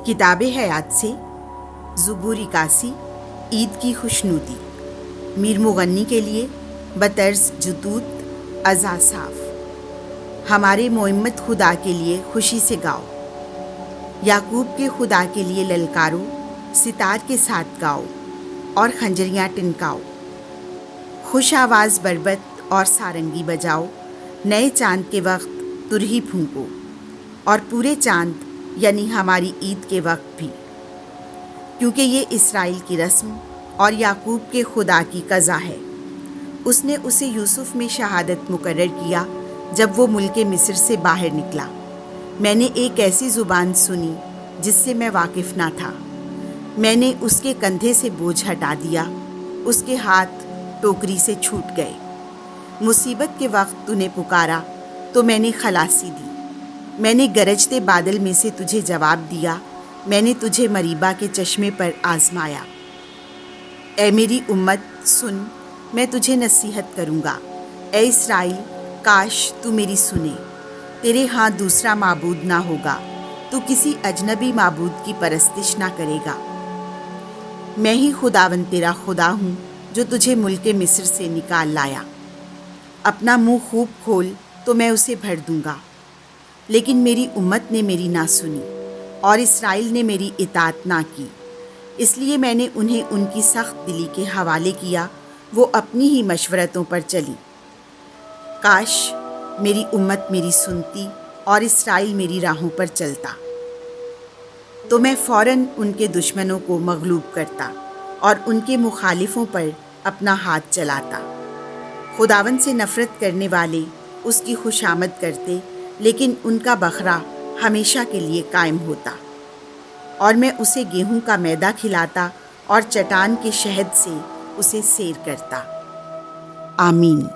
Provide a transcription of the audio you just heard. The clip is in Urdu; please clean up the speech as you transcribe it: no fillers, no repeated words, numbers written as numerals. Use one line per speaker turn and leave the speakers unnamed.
کتاب حیات سے زبور 81 عید کی خوشنودی میر مغنی کے لیے بطرز جتوت ازا صاف۔ ہمارے معمت خدا کے لیے خوشی سے گاؤ، یعقوب کے خدا کے لیے للکارو، ستار کے ساتھ گاؤ اور خنجریاں ٹنکاؤ، خوش آواز بربت اور سارنگی بجاؤ، نئے چاند کے وقت ترہی پھونکو اور پورے چاند یعنی ہماری عید کے وقت بھی، کیونکہ یہ اسرائیل کی رسم اور یعقوب کے خدا کی قضا ہے۔ اس نے اسے یوسف میں شہادت مقرر کیا جب وہ ملک مصر سے باہر نکلا۔ میں نے ایک ایسی زبان سنی جس سے میں واقف نہ تھا۔ میں نے اس کے کندھے سے بوجھ ہٹا دیا، اس کے ہاتھ ٹوکری سے چھوٹ گئے۔ مصیبت کے وقت تو نے پکارا تو میں نے خلاصی دی۔ میں نے گرجتے بادل میں سے تجھے جواب دیا، میں نے تجھے مریبا کے چشمے پر آزمایا۔ اے میری امت سن، میں تجھے نصیحت کروں گا۔ اے اسرائیل، کاش تو میری سنے۔ تیرے ہاں دوسرا معبود نہ ہوگا، تو کسی اجنبی معبود کی پرستش نہ کرے گا۔ میں ہی خداوند تیرا خدا ہوں جو تجھے ملک مصر سے نکال لایا۔ اپنا منہ خوب کھول تو میں اسے بھر دوں گا۔ لیکن میری امت نے میری نہ سنی اور اسرائیل نے میری اطاعت نہ کی، اس لیے میں نے انہیں ان کی سخت دلی کے حوالے کیا، وہ اپنی ہی مشورتوں پر چلی۔ کاش میری امت میری سنتی اور اسرائیل میری راہوں پر چلتا، تو میں فوراً ان کے دشمنوں کو مغلوب کرتا اور ان کے مخالفوں پر اپنا ہاتھ چلاتا۔ خداوند سے نفرت کرنے والے اس کی خوشامد کرتے، لیکن ان کا بکھرا ہمیشہ کے لیے قائم ہوتا، اور میں اسے گیہوں کا میدا کھلاتا اور چٹان کے شہد سے اسے سیر کرتا۔ آمین۔